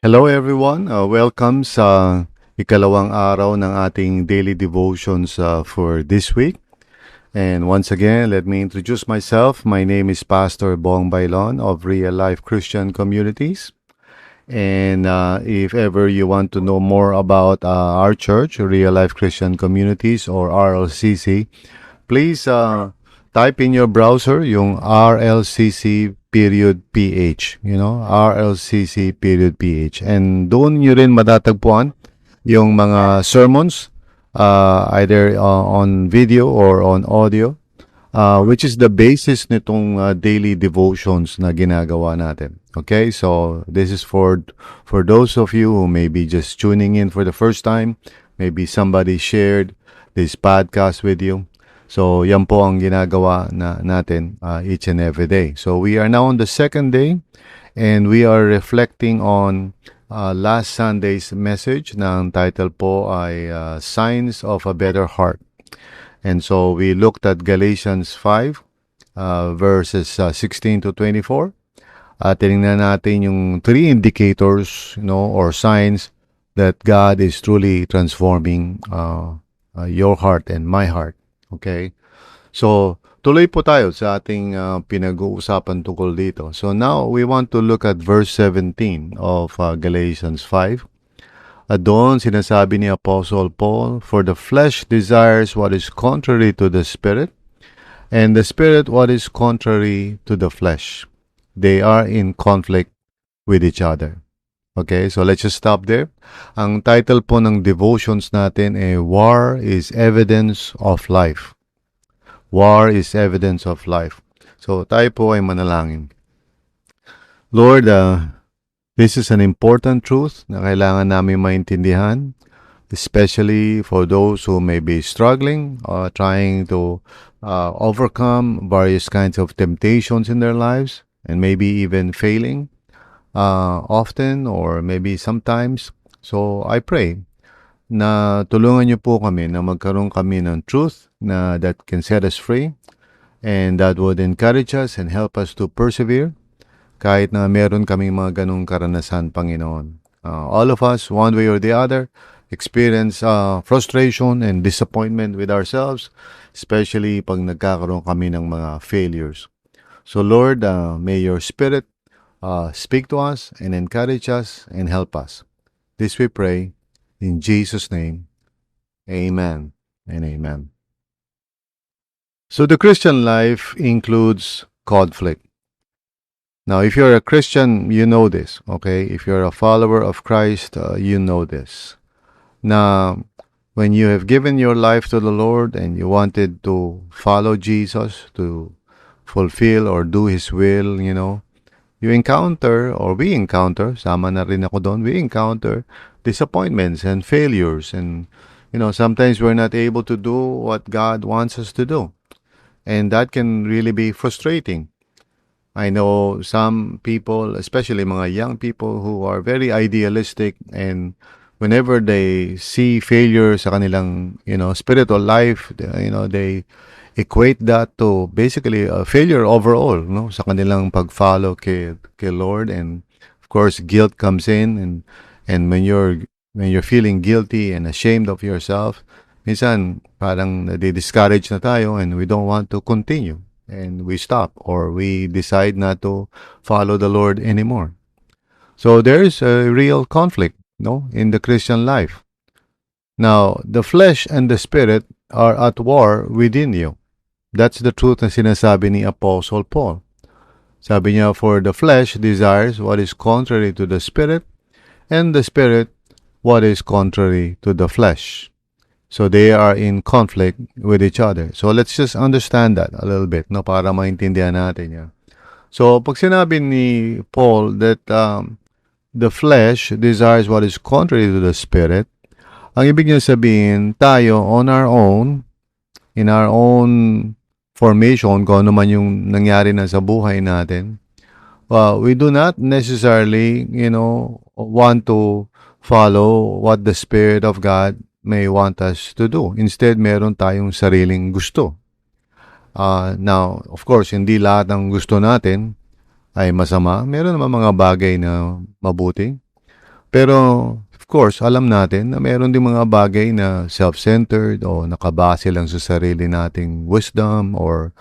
Hello everyone, welcome sa ikalawang araw ng ating daily devotions for this week. And once again, let me introduce myself. My name is Pastor Bong Bailon of Real Life Christian Communities. And if ever you want to know more about our church, Real Life Christian Communities or RLCC, please type in your browser yung RLCC period PH, RLCC period PH. And doon nyo rin matatagpuan yung mga sermons, either on video or on audio, which is the basis nitong daily devotions na ginagawa natin. Okay, so this is for those of you who may be just tuning in for the first time. Maybe somebody shared this podcast with you. So yan po ang ginagawa natin each and every day. So we are now on the second day and we are reflecting on last Sunday's message na ang title po ay Signs of a Better Heart. And so we looked at Galatians 5 verses 16 to 24. Tinignan natin yung three indicators, or signs that God is truly transforming your heart and my heart. Okay? So, tuloy po tayo sa ating pinag-uusapan tungkol dito. So now, we want to look at verse 17 of Galatians 5. Doon, sinasabi ni Apostle Paul, "For the flesh desires what is contrary to the Spirit, and the Spirit what is contrary to the flesh. They are in conflict with each other." Okay, so let's just stop there. Ang title po ng devotions natin ay War is Evidence of Life. War is Evidence of Life. So tayo po ay manalangin. Lord, this is an important truth na kailangan namin maintindihan, especially for those who may be struggling or trying to overcome various kinds of temptations in their lives and maybe even failing often or maybe sometimes. So I pray na tulungan niyo po kami na magkaroon kami ng truth na that can set us free and that would encourage us and help us to persevere kahit na meron kaming mga ganong karanasan, Panginoon. All of us, one way or the other, experience frustration and disappointment with ourselves, especially pag nagkakaroon kami ng mga failures. So Lord, may your Spirit speak to us and encourage us and help us. This we pray in Jesus' name. Amen and amen. So the Christian life includes conflict. Now, if you're a Christian, you know this, okay? If you're a follower of Christ, you know this. Na when you have given your life to the Lord and you wanted to follow Jesus, to fulfill or do His will, you encounter, or we encounter, sama na rin ako doon, we encounter disappointments and failures. And, sometimes we're not able to do what God wants us to do. And that can really be frustrating. I know some people, especially mga young people who are very idealistic, and whenever they see failure sa kanilang, spiritual life, they equate that to basically a failure overall, sa kanilang pag-follow kay Lord. And of course, guilt comes in, and when you're feeling guilty and ashamed of yourself, minsan parang nadi-discourage na tayo and we don't want to continue. And we stop or we decide not to follow the Lord anymore. So there is a real conflict, in the Christian life. Now, the flesh and the spirit are at war within you. That's the truth na sinasabi ni Apostle Paul. Sabi niya, "For the flesh desires what is contrary to the spirit, and the spirit what is contrary to the flesh." So they are in conflict with each other. So let's just understand that a little bit, para maintindihan natin yan. So pag sinabi ni Paul that the flesh desires what is contrary to the spirit, ang ibig niya sabihin, tayo on our own, in our own formation, kung ano man yung nangyari na sa buhay natin, we do not necessarily, want to follow what the Spirit of God may want us to do. Instead, meron tayong sariling gusto. Now, of course, hindi lahat ng gusto natin ay masama. Meron naman mga bagay na mabuti. Pero, of course, alam natin na meron din mga bagay na self-centered o nakabase lang sa sarili nating wisdom or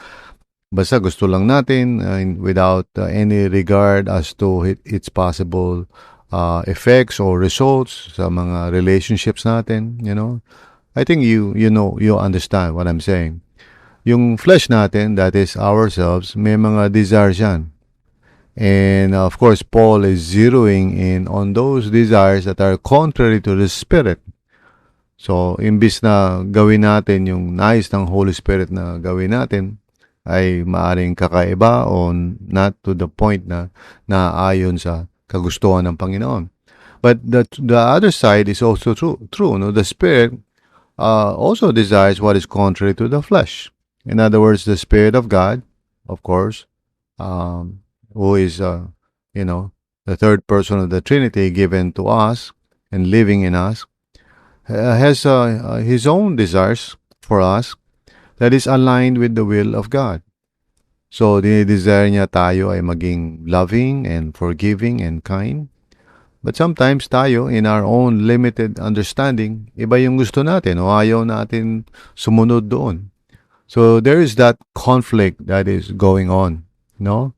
basta gusto lang natin without any regard as to its possible effects or results sa mga relationships natin, you know. I think you understand what I'm saying. Yung flesh natin, that is ourselves, may mga desires yan. And of course, Paul is zeroing in on those desires that are contrary to the Spirit. So, imbis na gawin natin yung nais ng Holy Spirit na gawin natin, ay maaring kakaiba o not to the point na naayon sa kagustuhan ng Panginoon. But the other side is also true. No? The Spirit also desires what is contrary to the flesh. In other words, the Spirit of God, of course, who is, the third person of the Trinity given to us and living in us, has his own desires for us that is aligned with the will of God. So, dinidesire niya tayo ay maging loving and forgiving and kind. But sometimes tayo, in our own limited understanding, iba yung gusto natin o ayaw natin sumunod doon. So, there is that conflict that is going on, no?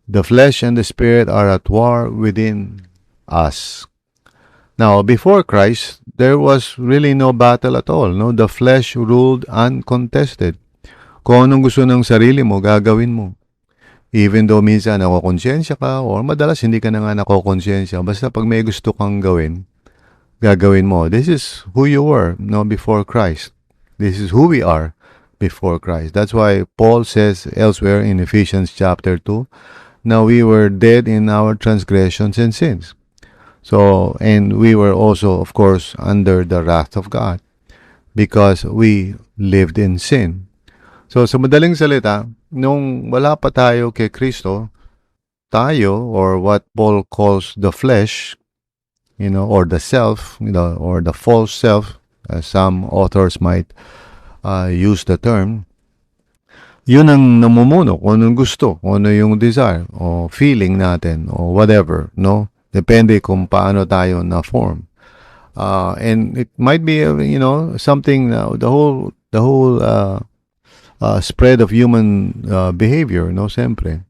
The flesh and the spirit are at war within us. Now, before Christ, there was really no battle at all, no? The flesh ruled uncontested. Kung anong gusto ng sarili mo, gagawin mo. Even though minsan nakokonsensya ka or madalas hindi ka na nga nakokonsensya, basta pag may gusto kang gawin, gagawin mo. This is who you were, no, before Christ. This is who we are before Christ. That's why Paul says elsewhere in Ephesians chapter 2, now we were dead in our transgressions and sins. So, and we were also, of course, under the wrath of God because we lived in sin. So, sa madaling salita, nung wala pa tayo kay Kristo, tayo, or what Paul calls the flesh, or the self, or the false self, as some authors might use the term, yun ang namumuno kung anong gusto, kung ano yung desire, o feeling natin, o whatever, no? Depende kung paano tayo na-form. And it might be, something, the whole spread of human behavior, no, siyempre.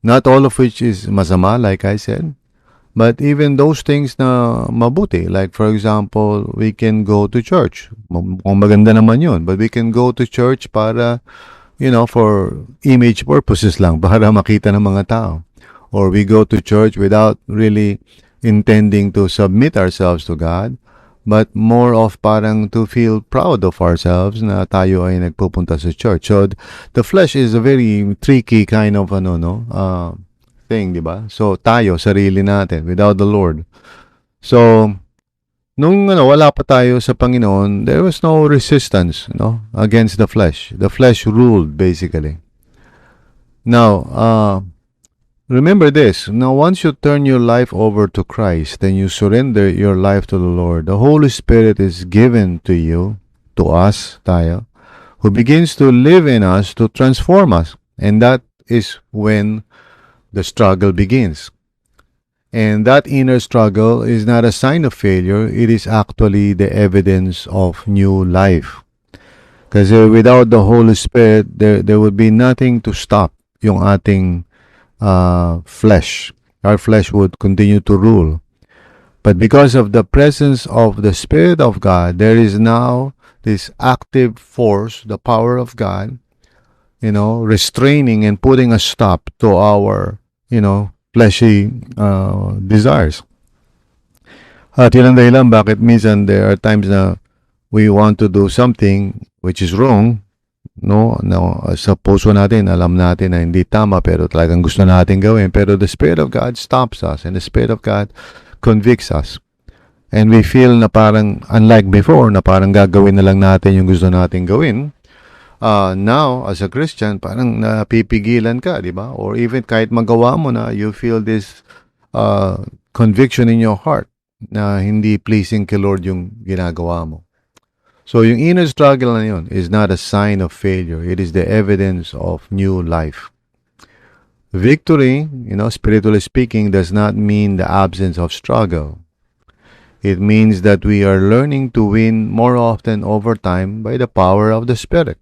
Not all of which is masama, like I said. But even those things na mabuti, like for example, we can go to church. Kung maganda naman yun. But we can go to church para, for image purposes lang, para makita ng mga tao. Or we go to church without really intending to submit ourselves to God, but more of parang to feel proud of ourselves na tayo ay nagpupunta sa church. So, the flesh is a very tricky kind of, thing, di ba? So, tayo, sarili natin, without the Lord. So, nung wala pa tayo sa Panginoon, there was no resistance, against the flesh. The flesh ruled, basically. Now, remember this. Now, once you turn your life over to Christ, then you surrender your life to the Lord. The Holy Spirit is given to you, to us, tayo, who begins to live in us to transform us. And that is when the struggle begins. And that inner struggle is not a sign of failure. It is actually the evidence of new life. Because without the Holy Spirit, there would be nothing to stop yung ating flesh. Our flesh would continue to rule. But because of the presence of the Spirit of God, there is now this active force, the power of God, restraining and putting a stop to our, fleshy desires. At yun ang dahilan bakit minsan there are times na we want to do something which is wrong, sa puso natin, alam natin na hindi tama, pero talagang gusto natin gawin. Pero the Spirit of God stops us, and the Spirit of God convicts us. And we feel na parang, unlike before, na parang gagawin na lang natin yung gusto natin gawin. Now, as a Christian, parang napipigilan ka, di ba? Or even kahit magawa mo na, you feel this conviction in your heart na hindi pleasing kay Lord yung ginagawa mo. So, yung inner struggle na yun is not a sign of failure. It is the evidence of new life. Victory, spiritually speaking, does not mean the absence of struggle. It means that we are learning to win more often over time by the power of the Spirit.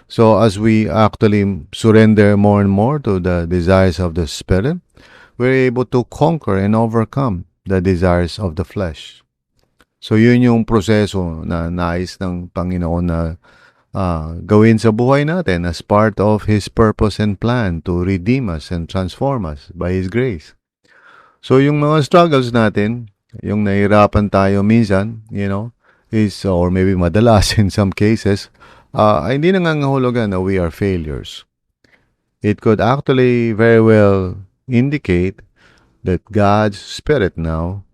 So as we actually surrender more and more to the desires of the Spirit, we're able to conquer and overcome the desires of the flesh. So yun yung proseso na nais ng Panginoon na gawin sa buhay natin as part of His purpose and plan to redeem us and transform us by His grace. So yung mga struggles natin, yung nahihirapan tayo minsan, is, or maybe madalas in some cases, hindi nangangahulugan na we are failures. It could actually very well indicate that God's Spirit now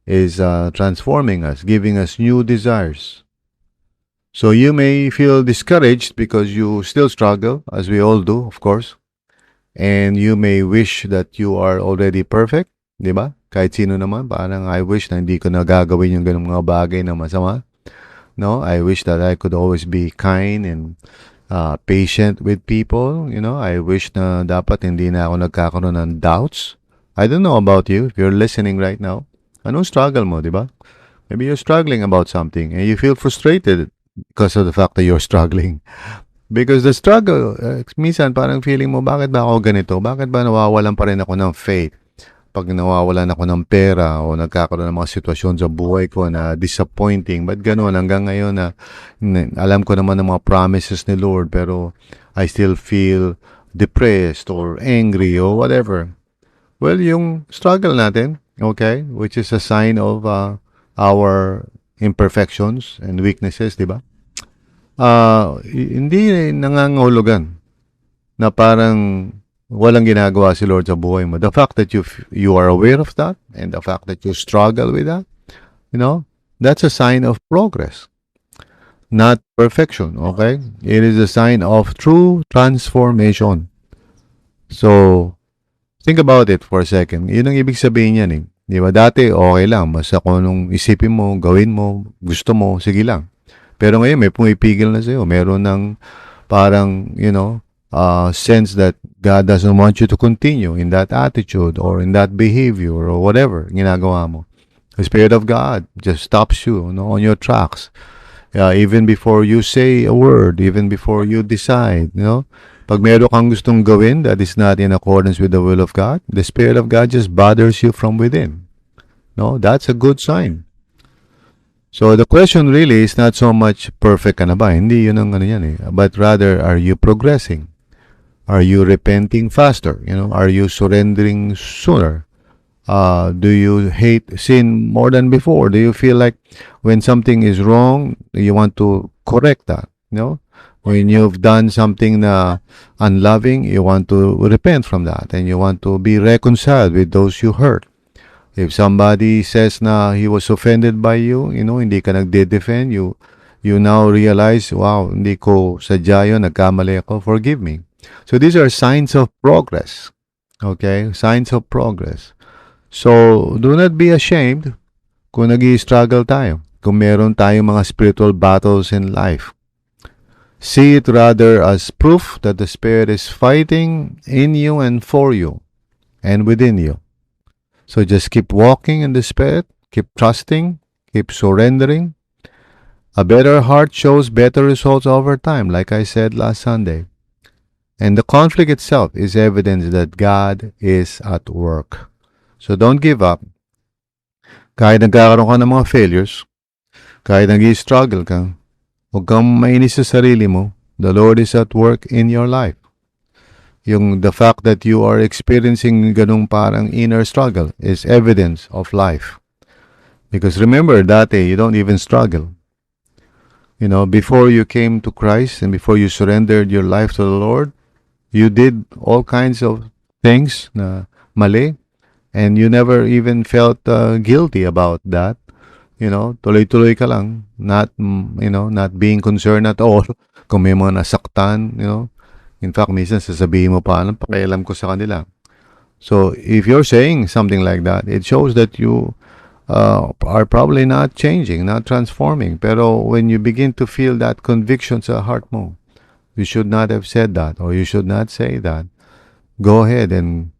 is transforming us, giving us new desires. So you may feel discouraged because you still struggle, as we all do, of course. And you may wish that you are already perfect, di ba? Kahit sino naman, parang I wish na hindi ko nagagawin yung ganung mga bagay na masama. No, I wish that I could always be kind and patient with people. I wish na dapat hindi na ako nagkakaroon ng doubts. I don't know about you, if you're listening right now. Anong struggle mo, di ba? Maybe you're struggling about something and you feel frustrated because of the fact that you're struggling. Because the struggle, minsan parang feeling mo, bakit ba ako ganito? Bakit ba nawawalan pa rin ako ng faith? Pag nawawalan ako ng pera o nagkakaroon ng mga sitwasyon sa buhay ko na disappointing, ba't gano'n? Hanggang ngayon na alam ko naman ng mga promises ni Lord pero I still feel depressed or angry or whatever. Well, yung struggle natin, okay, which is a sign of our imperfections and weaknesses, di ba? Hindi nangangahulugan na parang walang ginagawa si Lord sa buhay mo. The fact that you are aware of that and the fact that you struggle with that, that's a sign of progress, not perfection, okay? It is a sign of true transformation. So, think about it for a second. Yun ang ibig sabihin yan eh. Di ba? Dati, okay lang. Basta kung anong isipin mo, gawin mo, gusto mo, sige lang. Pero ngayon, may pumipigil na sa'yo. Meron ng parang, sense that God doesn't want you to continue in that attitude or in that behavior or whatever ginagawa mo. The Spirit of God just stops you, on your tracks. Even before you say a word, even before you decide, Pag meron kang gustong gawin that is not in accordance with the will of God, the Spirit of God just bothers you from within. No, that's a good sign. So the question really is not so much perfect ka na ba? Hindi yun ang yan eh. But rather, are you progressing? Are you repenting faster? Are you surrendering sooner? Do you hate sin more than before? Do you feel like when something is wrong, you want to correct that? When you've done something na unloving, you want to repent from that and you want to be reconciled with those you hurt. If somebody says na he was offended by you, hindi ka nagde-defend, you now realize, wow, hindi ko sadya yun, nagkamali ako, forgive me. So these are signs of progress. Okay? Signs of progress. So, do not be ashamed kung nag-i-struggle tayo. Kung meron tayong mga spiritual battles in life. See it rather as proof that the Spirit is fighting in you and for you and within you. So just keep walking in the Spirit, keep trusting, keep surrendering. A better heart shows better results over time, like I said last Sunday. And the conflict itself is evidence that God is at work. So don't give up. Kahit nagkakaroon ka ng mga failures, kahit nag-i-struggle ka, huwag kang mainis sa sarili mo. The Lord is at work in your life. The fact that you are experiencing ganung parang inner struggle is evidence of life. Because remember, dati, you don't even struggle. Before you came to Christ and before you surrendered your life to the Lord, you did all kinds of things na mali and you never even felt guilty about that. Tuloy-tuloy ka lang, not being concerned at all kung may mga nasaktan, In fact, minsan sasabihin mo pa, anong pakialam ko sa kanila. So, if you're saying something like that, it shows that you are probably not changing, not transforming. Pero when you begin to feel that conviction sa heart mo, you should not have said that or you should not say that. Go ahead and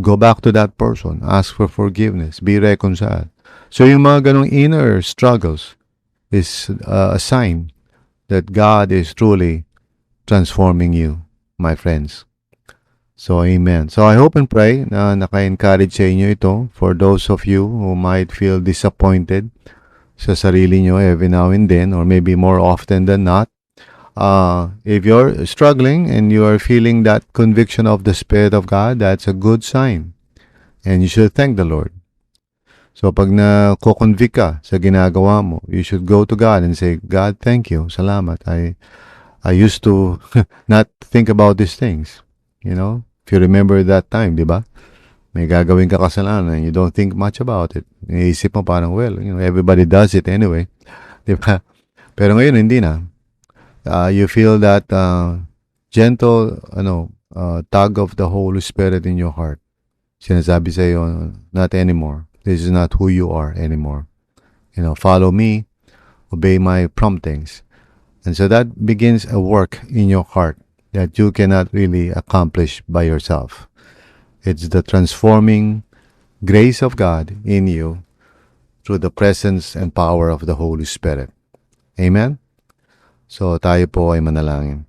go back to that person. Ask for forgiveness. Be reconciled. So yung mga ganong inner struggles is a sign that God is truly transforming you, my friends. So, amen. So, I hope and pray na naka-encourage sa inyo ito for those of you who might feel disappointed sa sarili nyo every now and then or maybe more often than not. If you're struggling and you are feeling that conviction of the Spirit of God, that's a good sign. And you should thank the Lord. So pag na-convict ka sa ginagawa mo, you should go to God and say, God, thank you. Salamat. I used to not think about these things. You know? If you remember that time, di ba? May gagawin ka kasalanan and you don't think much about it. Iisip mo parang, well, everybody does it anyway. Di ba? Pero ngayon, hindi na. You feel that gentle tug of the Holy Spirit in your heart. Sinasabi sa iyo, not anymore. This is not who you are anymore. Follow me, obey my promptings. And so that begins a work in your heart that you cannot really accomplish by yourself. It's the transforming grace of God in you through the presence and power of the Holy Spirit. Amen? So tayo po ay manalangin.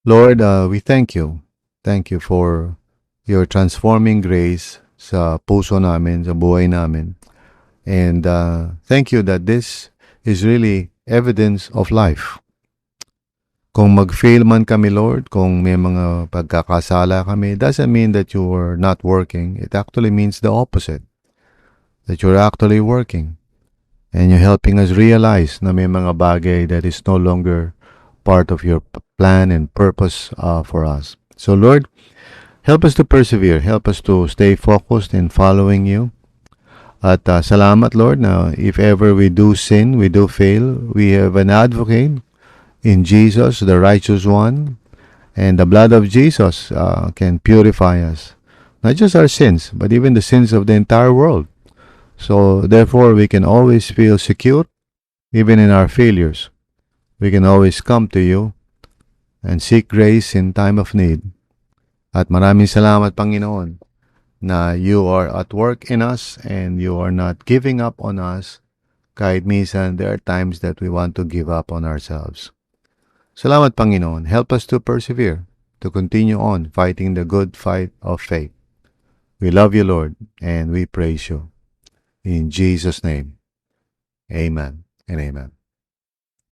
Lord, we thank you. Thank you for your transforming grace sa puso namin, sa buhay namin. And thank you that this is really evidence of life. Kung mag-fail man kami, Lord, kung may mga pagkakasala kami, doesn't mean that you are not working. It actually means the opposite. That you're actually working. And you're helping us realize na may mga bagay that is no longer part of your plan and purpose for us. So, Lord, help us to persevere. Help us to stay focused in following you. At salamat, Lord, na if ever we do sin, we do fail, we have an advocate in Jesus, the righteous one. And the blood of Jesus can purify us. Not just our sins, but even the sins of the entire world. So, therefore, we can always feel secure, even in our failures. We can always come to you and seek grace in time of need. At maraming salamat, Panginoon, na you are at work in us and you are not giving up on us. Kahit minsan, there are times that we want to give up on ourselves. Salamat, Panginoon. Help us to persevere, to continue on fighting the good fight of faith. We love you, Lord, and we praise you. In Jesus' name, amen and amen.